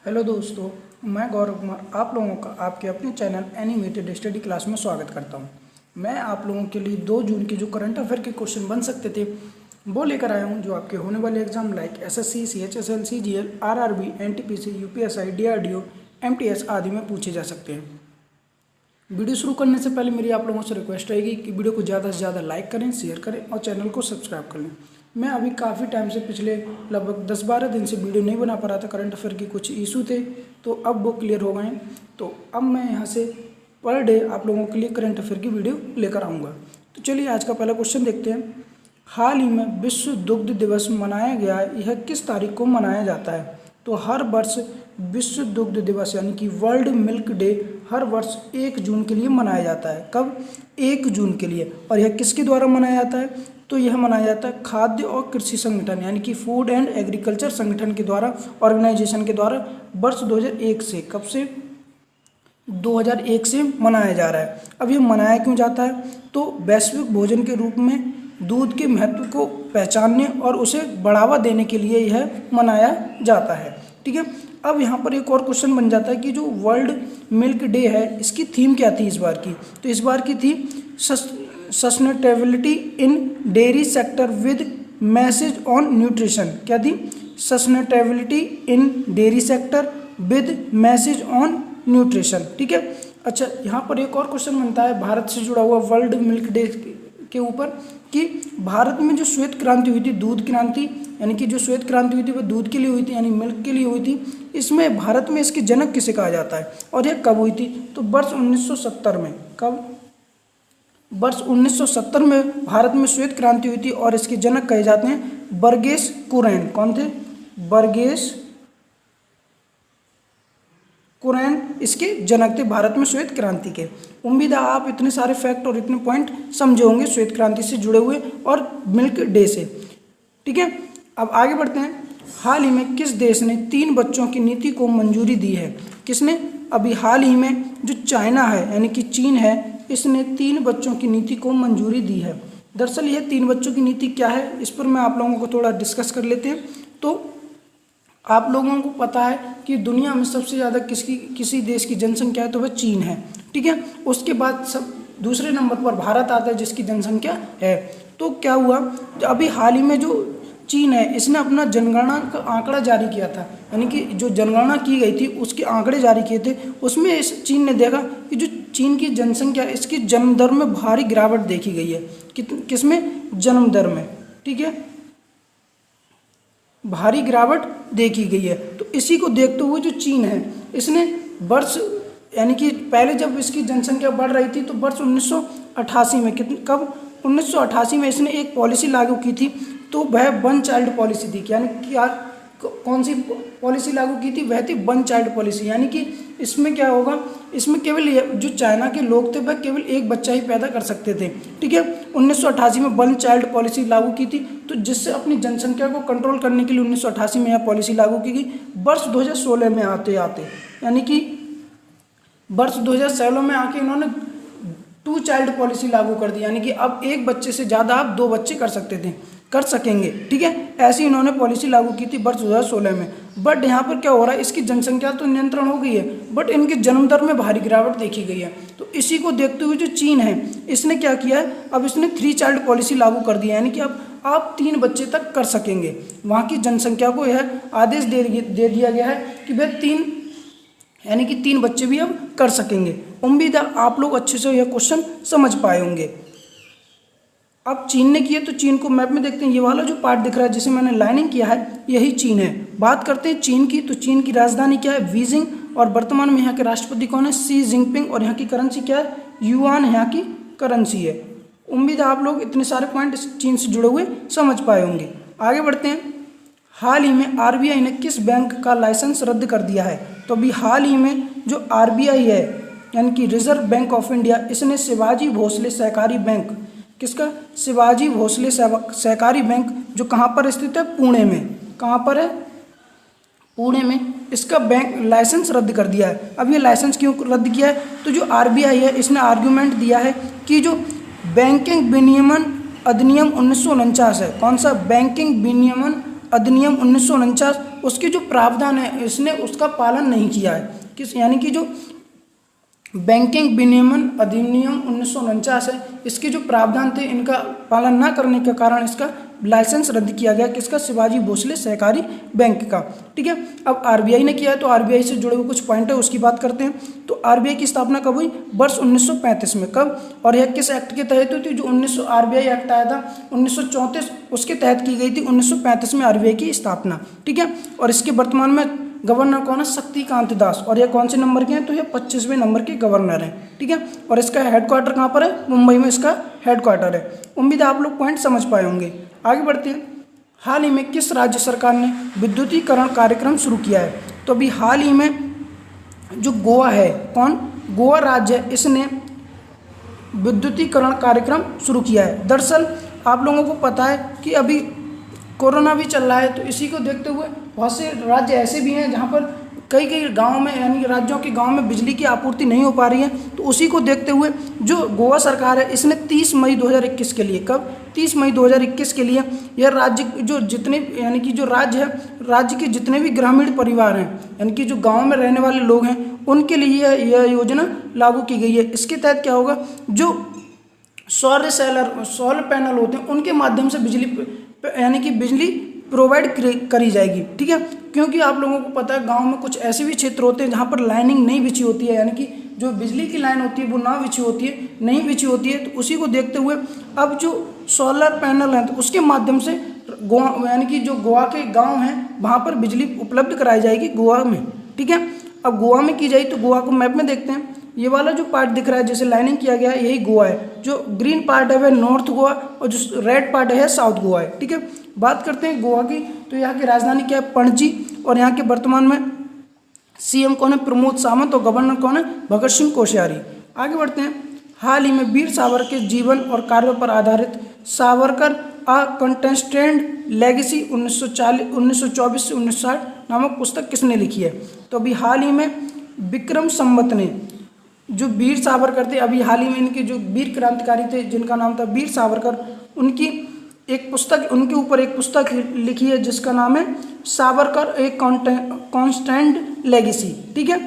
Hello दोस्तों, मैं गौरव कुमार आप लोगों का आपके अपने चैनल एनिमेटेड स्टडी क्लास में स्वागत करता हूं। मैं आप लोगों के लिए 2 जून के जो करंट अफेयर के क्वेश्चन बन सकते थे वो लेकर आया हूं, जो आपके होने वाले exam like SSC, CHSL, CGL, RRB, NTPC, UPSI, DRDO, MTS आदि में पूछे जा सकते हैं। वीडियो शुरू करने से पहले मेरी आप लोगों से रिक्वेस्ट रहेगी कि वीडियो को ज़्यादा से ज़्यादा लाइक करें, शेयर करें और चैनल को सब्सक्राइब कर लें। मैं अभी काफ़ी टाइम से पिछले लगभग 10-12 दिन से वीडियो नहीं बना पा रहा था, करंट अफेयर के कुछ इशू थे, तो अब वो क्लियर हो गए हैं। तो अब मैं यहाँ से पर डे आप लोगों के लिए करंट अफेयर की वीडियो लेकर आऊँगा। तो चलिए आज का पहला क्वेश्चन देखते हैं। हाल ही में विश्व दुग्ध दिवस मनाया गया है, यह किस तारीख को मनाया जाता है? तो हर वर्ष विश्व दुग्ध दिवस यानी कि वर्ल्ड मिल्क डे हर वर्ष 1 जून के लिए मनाया जाता है। कब? 1 जून के लिए। और यह किसके द्वारा मनाया जाता है? तो यह मनाया जाता है खाद्य और कृषि संगठन यानी कि फूड एंड एग्रीकल्चर संगठन के द्वारा, ऑर्गेनाइजेशन के द्वारा वर्ष 2001 से। कब से? 2001 से मनाया जा रहा है। अब यह मनाया क्यों जाता है? तो वैश्विक भोजन के रूप में दूध के महत्व को पहचानने और उसे बढ़ावा देने के लिए यह मनाया जाता है। ठीक है। अब यहाँ पर एक और क्वेश्चन बन जाता है कि जो वर्ल्ड मिल्क डे है इसकी थीम क्या थी इस बार की? तो इस बार की थी sustainability in dairy sector with message on nutrition. क्या थी? Sustainability in dairy sector with message on nutrition. ठीक है। अच्छा, यहाँ पर एक और क्वेश्चन बनता है भारत से जुड़ा हुआ वर्ल्ड मिल्क डे के ऊपर कि भारत में जो श्वेत क्रांति हुई थी, दूध क्रांति, यानी कि जो श्वेत क्रांति हुई थी वह दूध के लिए हुई थी, यानी मिल्क के लिए हुई थी। इसमें भारत में इसके जनक किसे कहा जाता है और यह कब हुई थी? तो वर्ष 1970 में। कब? वर्ष 1970 में भारत में श्वेत क्रांति हुई थी और इसके जनक कहे जाते हैं बर्गेस कुरैन। कौन थे? बर्गेस कुरैन इसके जनक थे भारत में श्वेत क्रांति के। उम्मीद है आप इतने सारे फैक्ट और इतने पॉइंट समझे होंगे श्वेत क्रांति से जुड़े हुए और मिल्क डे से। ठीक है। अब आगे बढ़ते हैं। हाल ही में किस देश ने 3 बच्चों की नीति को मंजूरी दी है? किसने? अभी हाल ही में जो चाइना है यानी कि चीन है, इसने 3 बच्चों की नीति को मंजूरी दी है। दरअसल यह 3 बच्चों की नीति क्या है इस पर मैं आप लोगों को थोड़ा डिस्कस कर लेते हैं। तो आप लोगों को पता है कि दुनिया में सबसे ज़्यादा किसी देश की जनसंख्या है तो वह चीन है। ठीक है। उसके बाद सब दूसरे नंबर पर भारत आता है जिसकी जनसंख्या है। तो क्या हुआ, अभी हाल ही में जो चीन है इसने अपना जनगणना का आंकड़ा जारी किया था, यानी कि जो जनगणना की गई थी उसके आंकड़े जारी किए थे। उसमें इस चीन ने देखा कि जो चीन की जनसंख्या इसकी जन्म दर में भारी गिरावट देखी गई है। किसमें? जन्म दर में। ठीक है, भारी गिरावट देखी गई है। तो इसी को देखते हुए जो चीन है इसने वर्ष यानी कि पहले जब इसकी जनसंख्या बढ़ रही थी तो वर्ष 1988 में कब? 1988 में इसने एक पॉलिसी लागू की थी, तो वह वन चाइल्ड पॉलिसी थी। यानी कि कौन सी पॉलिसी लागू की थी? वह थी वन चाइल्ड पॉलिसी। यानी कि इसमें क्या होगा, इसमें केवल जो चाइना के लोग थे वह केवल एक बच्चा ही पैदा कर सकते थे। ठीक है। 1988 में वन चाइल्ड पॉलिसी लागू की थी, तो जिससे अपनी जनसंख्या को कंट्रोल करने के लिए 1988 में यह पॉलिसी लागू की गई। वर्ष 2016 में आते आते यानी कि वर्ष 2016 में आके इन्होंने 2 चाइल्ड पॉलिसी लागू कर दी, यानी कि अब एक बच्चे से ज़्यादा आप 2 बच्चे कर सकेंगे। ठीक है। ऐसी इन्होंने पॉलिसी लागू की थी वर्ष 2016 में। बट यहाँ पर क्या हो रहा है, इसकी जनसंख्या तो नियंत्रण हो गई है बट इनकी जन्म दर में भारी गिरावट देखी गई है। तो इसी को देखते हुए जो चीन है इसने क्या किया है, अब इसने 3 चाइल्ड पॉलिसी लागू कर दी है, यानी कि अब आप 3 बच्चे तक कर सकेंगे। वहाँ की जनसंख्या को यह आदेश दे दिया गया है कि वह 3 बच्चे भी अब कर सकेंगे। उम्मीद है आप लोग अच्छे से यह क्वेश्चन समझ पाए होंगे। अब चीन ने किया तो चीन को मैप में देखते हैं। ये वाला जो पार्ट दिख रहा है जिसे मैंने लाइनिंग किया है यही चीन है। बात करते हैं चीन की, तो चीन की राजधानी क्या है? बीजिंग। और वर्तमान में यहाँ के राष्ट्रपति कौन है? Xi Jinping. और यहाँ की करेंसी क्या है? युआन यहाँ की करेंसी है। उम्मीद है आप लोग इतने सारे पॉइंट चीन से जुड़े हुए समझ पाए होंगे। आगे बढ़ते हैं। हाल ही में आरबीआई ने किस बैंक का लाइसेंस रद्द कर दिया है? तो अभी हाल ही में जो आरबीआई है यानी कि रिजर्व बैंक ऑफ इंडिया, इसने शिवाजी भोसले सहकारी बैंक, किसका? शिवाजी भोसले सहकारी बैंक, जो कहाँ पर स्थित है? पुणे में। कहाँ पर है? पुणे में। इसका बैंक लाइसेंस रद्द कर दिया है। अब ये लाइसेंस क्यों रद्द किया है? तो जो आरबीआई है इसने आर्ग्यूमेंट दिया है कि जो बैंकिंग विनियमन अधिनियम 1949 है, कौन सा? बैंकिंग विनियमन अधिनियम 1949, उसके जो प्रावधान है इसने उसका पालन नहीं किया है। यानी कि जो बैंकिंग विनियमन अधिनियम 1949 है, इसके जो प्रावधान थे इनका पालन ना करने के कारण इसका लाइसेंस रद्द किया गया, किसका? शिवाजी भोसले सहकारी बैंक का। ठीक है, अब आरबीआई ने किया है तो आरबीआई से जुड़े हुए कुछ पॉइंट है उसकी बात करते हैं। तो आरबीआई की स्थापना कब हुई? वर्ष 1935 में। कब और यह किस एक्ट के तहत हुई थी? जो 1900 आरबीआई एक्ट आया था 1934 उसके तहत की गई थी 1935 में आरबीआई की स्थापना। ठीक है, और इसके वर्तमान में गवर्नर कौन है? शक्तिकांत दास। और ये कौन से नंबर के हैं? तो ये 25वें नंबर के गवर्नर हैं। ठीक है, और इसका हेडक्वार्टर कहाँ पर है? मुंबई में इसका हेडक्वार्टर है। उम्मीद है आप लोग पॉइंट समझ पाए होंगे। आगे बढ़ते हैं। हाल ही में किस राज्य सरकार ने विद्युतीकरण कार्यक्रम शुरू किया है? तो अभी हाल ही में जो गोवा है, कौन? गोवा राज्य, इसने विद्युतीकरण कार्यक्रम शुरू किया है। दरअसल आप लोगों को पता है कि अभी कोरोना भी चल रहा है, तो इसी को देखते हुए बहुत से राज्य ऐसे भी हैं जहाँ पर कई कई गाँव में, यानी कि राज्यों के गाँव में बिजली की आपूर्ति नहीं हो पा रही है। तो उसी को देखते हुए जो गोवा सरकार है इसने 30 मई 2021 के लिए, कब? 30 मई 2021 के लिए यह राज्य जो जितने, यानी कि जो राज्य है, राज्य के जितने भी ग्रामीण परिवार हैं, यानी कि जो गाँव में रहने वाले लोग हैं, उनके लिए यह योजना लागू की गई है। इसके तहत क्या होगा? जो सौर पैनल होते हैं उनके माध्यम से बिजली, यानी कि बिजली प्रोवाइड करी जाएगी। ठीक है, क्योंकि आप लोगों को पता है गांव में कुछ ऐसे भी क्षेत्र होते हैं जहां पर लाइनिंग नहीं बिछी होती है, यानी कि जो बिजली की लाइन होती है वो ना बिछी होती है, नहीं बिछी होती है। तो उसी को देखते हुए अब जो सोलर पैनल हैं तो उसके माध्यम से गोवा, यानी कि जो गोवा के गाँव हैं वहाँ पर बिजली उपलब्ध कराई जाएगी गोवा में। ठीक है, अब गोवा में की जाए तो गोवा को मैप में देखते हैं। ये वाला जो पार्ट दिख रहा है जैसे लाइनिंग किया गया है यही गोवा है। जो ग्रीन पार्ट है वह नॉर्थ गोवा और जो रेड पार्ट है साउथ गोवा है। ठीक है, बात करते हैं गोवा की, तो यहाँ की राजधानी क्या है? पणजी। और यहाँ के वर्तमान में सीएम कौन है? प्रमोद सावंत। और गवर्नर कौन है? भगत सिंह कोश्यारी। आगे बढ़ते हैं। हाल ही में वीर सावरकर के जीवन और कार्यों पर आधारित सावरकर अ कंटेस्टेड लेगेसी 1924 से 1960 नामक पुस्तक किसने लिखी है? तो अभी हाल ही में विक्रम संवत ने, जो वीर सावरकर थे, अभी हाल ही में इनके जो वीर क्रांतिकारी थे जिनका नाम था वीर सावरकर, उनकी एक पुस्तक, उनके ऊपर एक पुस्तक लिखी है जिसका नाम है सावरकर एक कॉन्स्टेंट लेगेसी। ठीक है,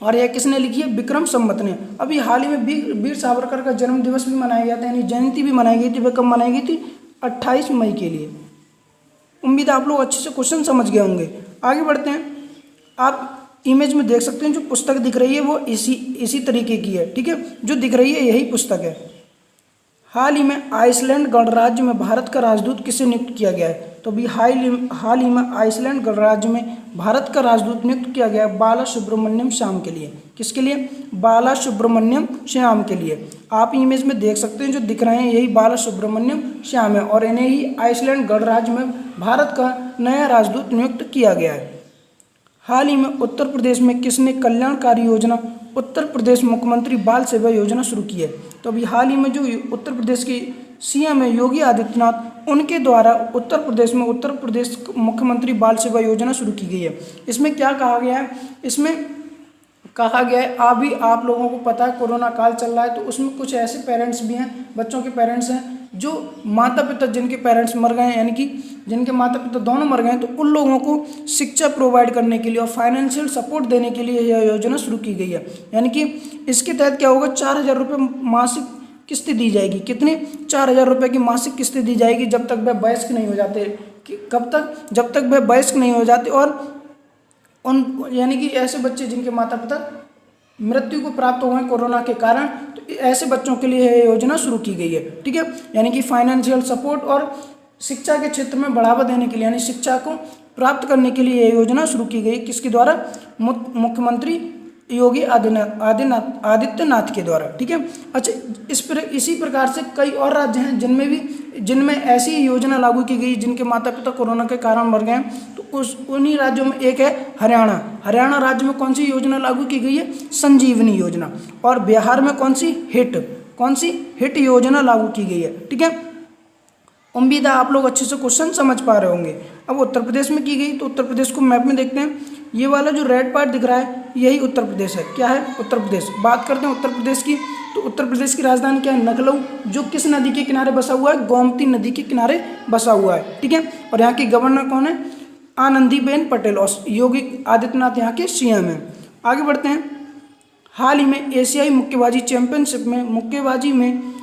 और यह किसने लिखी है? विक्रम संवत ने। अभी हाल ही में वीर सावरकर का जन्म दिवस भी मनाया गया था, यानी जयंती भी मनाई गई थी। वह कब मनाई गई थी? 28 मई के लिए। उम्मीद है आप लोग अच्छे से क्वेश्चन समझ गए होंगे। आगे बढ़ते हैं। आप इमेज में देख सकते हैं जो पुस्तक दिख रही है वो इसी तरीके की है। ठीक है, जो दिख रही है यही पुस्तक है। हाल ही में आइसलैंड गणराज्य में भारत का राजदूत किसे नियुक्त किया गया है? तो अभी हाल ही में आइसलैंड गणराज्य में भारत का राजदूत नियुक्त किया गया है बाला सुब्रमण्यम श्याम के लिए। किसके लिए? बाला सुब्रमण्यम श्याम के लिए। आप इमेज में देख सकते हैं जो दिख रहे हैं यही बाला सुब्रमण्यम श्याम है और इन्हें ही आइसलैंड गणराज्य में भारत का नया राजदूत नियुक्त किया गया है। हाल ही में उत्तर प्रदेश में किसने कल्याणकारी योजना उत्तर प्रदेश मुख्यमंत्री बाल सेवा योजना शुरू की है? तो अभी हाल ही में जो उत्तर प्रदेश की सीएम है योगी आदित्यनाथ, उनके द्वारा उत्तर प्रदेश में उत्तर प्रदेश मुख्यमंत्री बाल सेवा योजना शुरू की गई है। इसमें क्या कहा गया है? इसमें कहा गया है, अभी आप लोगों को पता है कोरोना काल चल रहा है, तो उसमें कुछ ऐसे पेरेंट्स भी हैं, बच्चों के पेरेंट्स हैं जो माता पिता जिनके पेरेंट्स मर गए हैं, यानी कि जिनके माता पिता दोनों मर गए हैं, तो उन लोगों को शिक्षा प्रोवाइड करने के लिए और फाइनेंशियल सपोर्ट देने के लिए यह योजना शुरू की गई है। यानी कि इसके तहत क्या होगा? 4,000 रुपये मासिक किस्तें दी जाएगी। कितनी? 4,000 रुपये की मासिक किस्तें दी जाएगी जब तक वह वयस्क नहीं हो जाते। कब तक? जब तक वह वयस्क नहीं हो जाते। और उन, यानी कि ऐसे बच्चे जिनके माता पिता मृत्यु को प्राप्त हो गए कोरोना के कारण, तो ऐसे बच्चों के लिए यह योजना शुरू की गई है। ठीक है, यानी कि फाइनेंशियल सपोर्ट और शिक्षा के क्षेत्र में बढ़ावा देने के लिए, यानी शिक्षा को प्राप्त करने के लिए यह योजना शुरू की गई। किसके द्वारा? मुख्यमंत्री योगी आदित्यनाथ के द्वारा। ठीक है, अच्छा, इसी प्रकार से कई और राज्य हैं जिनमें ऐसी योजना लागू की गई जिनके माता पिता कोरोना के कारण मर गए हैं। तो उन्हीं राज्यों में एक है हरियाणा राज्य में कौन सी योजना लागू की गई है? संजीवनी योजना। और बिहार में कौन सी? हिट योजना लागू की गई है। ठीक है, उम्मीद है आप लोग अच्छे से क्वेश्चन समझ पा रहे होंगे। अब उत्तर प्रदेश में की गई, तो उत्तर प्रदेश को मैप में देखते हैं। ये वाला जो रेड पार्ट दिख रहा है यही उत्तर प्रदेश है। क्या है? उत्तर प्रदेश। बात करते हैं उत्तर प्रदेश की, तो उत्तर प्रदेश की राजधानी क्या है? लखनऊ, जो किस नदी के किनारे बसा हुआ है? गोमती नदी के किनारे बसा हुआ है। ठीक है, और यहाँ के गवर्नर कौन है? आनंदीबेन पटेल, और योगी आदित्यनाथ यहाँ के सीएम हैं। आगे बढ़ते हैं। हाल ही में एशियाई मुक्केबाजी चैंपियनशिप में मुक्केबाजी में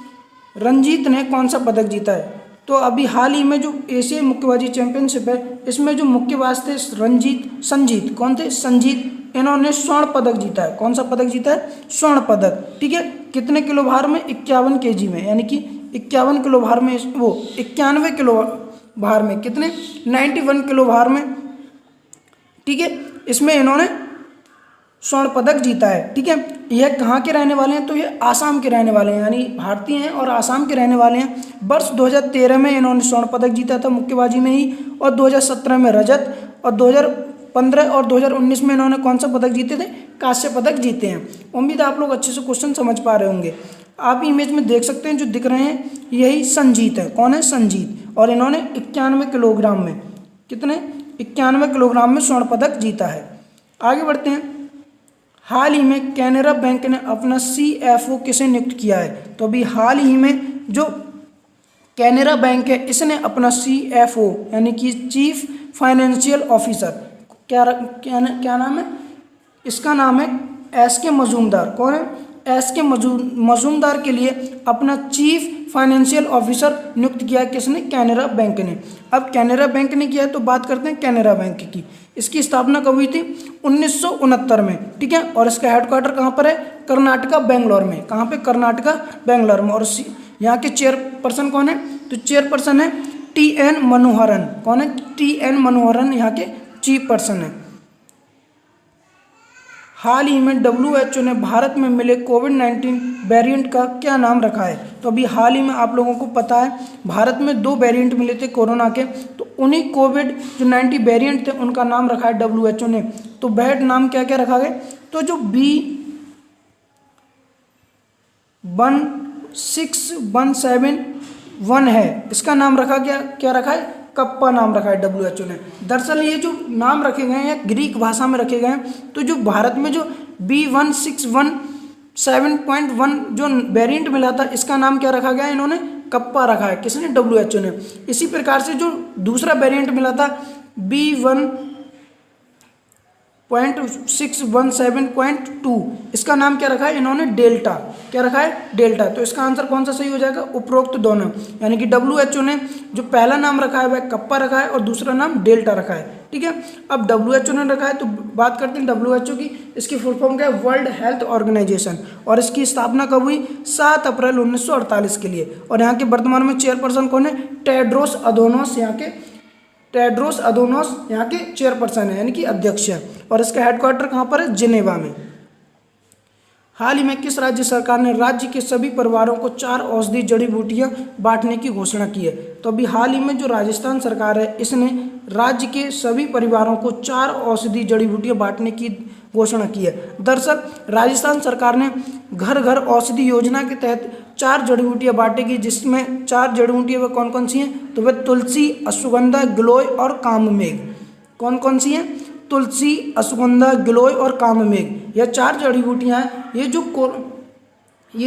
रंजीत ने कौन सा पदक जीता है? तो अभी हाल ही में जो एशियाई मुक्केबाजी चैंपियनशिप है, इसमें जो मुक्केबाज थे संजीत कौन थे? संजीत, इन्होंने स्वर्ण पदक जीता है। कौन सा पदक जीता है? स्वर्ण पदक। ठीक है, कितने किलो भार में? 51 kg में, यानी कि 51 किलो भार में, वो 91 किलो भार में, कितने? 91 किलो भार में। ठीक है, इसमें इन्होंने स्वर्ण पदक जीता है। ठीक है, यह कहाँ के रहने वाले हैं? तो ये आसाम के रहने वाले हैं, यानी भारतीय हैं और आसाम के रहने वाले हैं। वर्ष 2013 में इन्होंने स्वर्ण पदक जीता था मुक्केबाजी में ही, और 2017 में रजत, और 2015 और 2019 में इन्होंने कौन सा पदक जीते थे? कांस्य पदक जीते हैं। उम्मीद है आप लोग अच्छे से क्वेश्चन समझ पा रहे होंगे। आप इमेज में देख सकते हैं, जो दिख रहे हैं यही संजीत है। कौन है? संजीत, और इन्होंने 91 किलोग्राम में, कितने? 91 किलोग्राम में स्वर्ण पदक जीता है। आगे बढ़ते हैं। हाल ही में कैनरा बैंक ने अपना CFO किसे नियुक्त किया है? तो अभी हाल ही में जो कैनरा बैंक है, इसने अपना CFO यानी कि चीफ फाइनेंशियल ऑफिसर, क्या नाम है इसका? नाम है SK मजूमदार। कौन है? SK मजूमदार के लिए अपना चीफ फाइनेंशियल ऑफिसर नियुक्त किया है। किसने? कैनरा बैंक ने। अब कैनरा बैंक ने किया है, तो बात करते हैं कैनरा बैंक की। इसकी स्थापना कब हुई थी? 1969 में। ठीक है, और इसका हेडक्वार्टर कहाँ पर है? कर्नाटका, बेंगलोर में। कहाँ पे? कर्नाटका, बेंगलोर में। और यहाँ के चेयरपर्सन कौन है? तो चेयरपर्सन है TN मनोहरन। कौन है? TN मनोहरन यहाँ के चीफ पर्सन है। हाल ही में WHO ने भारत में मिले कोविड-19 वेरिएंट का क्या नाम रखा है? तो अभी हाल ही में आप लोगों को पता है, भारत में 2 वेरिएंट मिले थे कोरोना के, तो उन्हीं कोविड-19 वेरिएंट थे, उनका नाम रखा है WHO ने। तो वह नाम क्या क्या रखा गया? तो जो B16171 है, इसका नाम रखा गया, क्या रखा है? कप्पा नाम रखा है WHO ने। दरअसल ये जो नाम रखे गए हैं ग्रीक भाषा में रखे गए हैं। तो जो भारत में जो B16171 जो वेरिएंट मिला था, इसका नाम क्या रखा गया? इन्होंने कप्पा रखा है। किसने? WHO ने। इसी प्रकार से जो दूसरा वेरिएंट मिला था B1.617.2, इसका नाम क्या रखा है? इन्होंने डेल्टा। क्या रखा है? डेल्टा। तो इसका आंसर कौन सा सही हो जाएगा? उपरोक्त दोनों, यानी कि WHO ने जो पहला नाम रखा है वह कप्पा रखा है, और दूसरा नाम डेल्टा रखा है। ठीक है, अब WHO ने रखा है, तो बात करते हैं WHO की। इसकी फुल फॉर्म क्या है? World Health Organization. और इसकी स्थापना कब हुई? 7 अप्रैल 1948 के लिए। और यहाँ के वर्तमान में चेयरपर्सन कौन है? टेड्रोस अधोनोस यहाँ के चेयरपर्सन है, यानी कि अध्यक्ष है। और इसका हेडक्वार्टर कहाँ पर है? जिनेवा में। हाल ही में किस राज्य सरकार ने राज्य के सभी परिवारों को 4 औषधि जड़ी बूटियां बांटने की घोषणा की है? तो अभी हाल ही में जो राजस्थान सरकार है, इसने राज्य के सभी परिवारों को 4 औषधि जड़ी बूटियां बांटने की घोषणा की है। दरअसल राजस्थान सरकार ने घर घर औषधि योजना के तहत 4 जड़ी बूटियां बांटेगी, जिसमें 4 जड़ी बूटियां वह कौन कौन सी हैं? तो वह तुलसी, अश्वगंधा, गिलोय और काममेघ। कौन कौन सी हैं? तुलसी, अश्वगंधा, गिलोय और काममेघ। यह 4 जड़ी बूटियां हैं। ये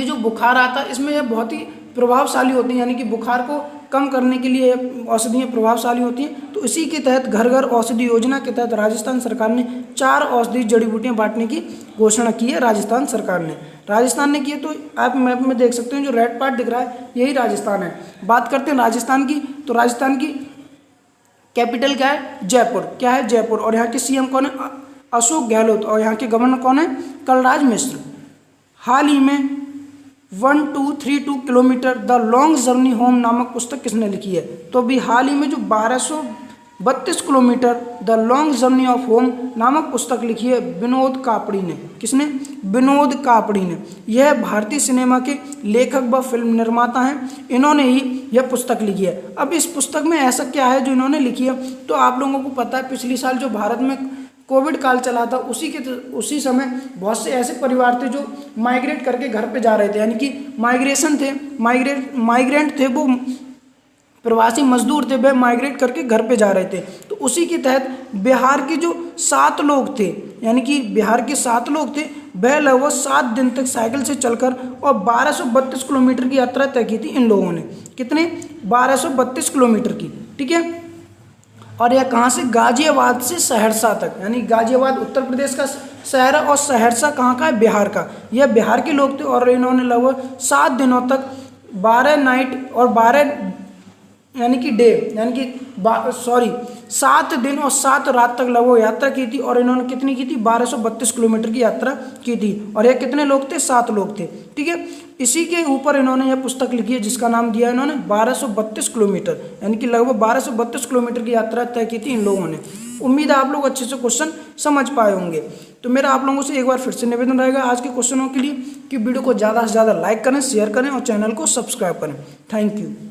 जो बुखार आता है, इसमें यह बहुत ही प्रभावशाली होती हैं, यानी कि बुखार को कम करने के लिए औषधियाँ प्रभावशाली होती हैं। तो इसी के तहत घर घर औषधि योजना के तहत राजस्थान सरकार ने 4 औषधि जड़ी बूटियाँ बांटने की घोषणा की है। राजस्थान सरकार ने की है। तो आप मैप में देख सकते हैं, जो रेड पार्ट दिख रहा है यही राजस्थान है। बात करते हैं राजस्थान की, तो राजस्थान की कैपिटल क्या है? जयपुर। क्या है? जयपुर। और यहाँ के CM कौन है? अशोक गहलोत। और यहाँ के गवर्नर कौन है? कलराज मिश्र। हाल ही में 1232 kilometre the long journey home नामक पुस्तक किसने लिखी है? तो अभी हाल ही में जो 1232 kilometre the long journey of home नामक पुस्तक लिखी है विनोद कापड़ी ने। किसने? विनोद कापड़ी ने। यह भारतीय सिनेमा के लेखक व फिल्म निर्माता हैं। इन्होंने ही यह पुस्तक लिखी है। अब इस पुस्तक में ऐसा क्या है जो इन्होंने लिखी है? तो आप लोगों को पता है, पिछले साल जो भारत में कोविड काल चला था, उसी समय बहुत से ऐसे परिवार थे जो माइग्रेट करके घर पे जा रहे थे, यानी कि माइग्रेंट थे, वो प्रवासी मजदूर थे, वे माइग्रेट करके घर पे जा रहे थे। तो उसी के तहत बिहार के जो 7 लोग थे, यानी कि बिहार के 7 लोग थे, वह लगभग 7 दिन तक साइकिल से चलकर और 1232 किलोमीटर की यात्रा तय की थी इन लोगों ने। कितने? 1232 किलोमीटर की। ठीक है, और यह कहाँ से, गाजियाबाद से सहरसा तक, यानी गाजियाबाद उत्तर प्रदेश का शहर है और सहरसा कहाँ का है, बिहार का। यह बिहार के लोग थे और इन्होंने लगभग 7 दिनों तक 12 नाइट और 12 यानी कि डे यानी कि 7 दिन और 7 रात तक लगभग यात्रा की थी। और इन्होंने कितनी की थी, 1232 किलोमीटर की यात्रा की थी। और यह कितने लोग थे, 7 लोग थे। ठीक है, इसी के ऊपर इन्होंने यह पुस्तक लिखी है जिसका नाम दिया इन्होंने 1232 किलोमीटर, यानी कि लगभग 1232 किलोमीटर की यात्रा तय की थी इन लोगों ने। उम्मीद है आप लोग अच्छे से क्वेश्चन समझ पाए होंगे। तो मेरा आप लोगों से एक बार फिर से निवेदन रहेगा आज के क्वेश्चनों के लिए कि वीडियो को ज़्यादा से ज़्यादा लाइक करें, शेयर करें और चैनल को सब्सक्राइब करें। Thank you.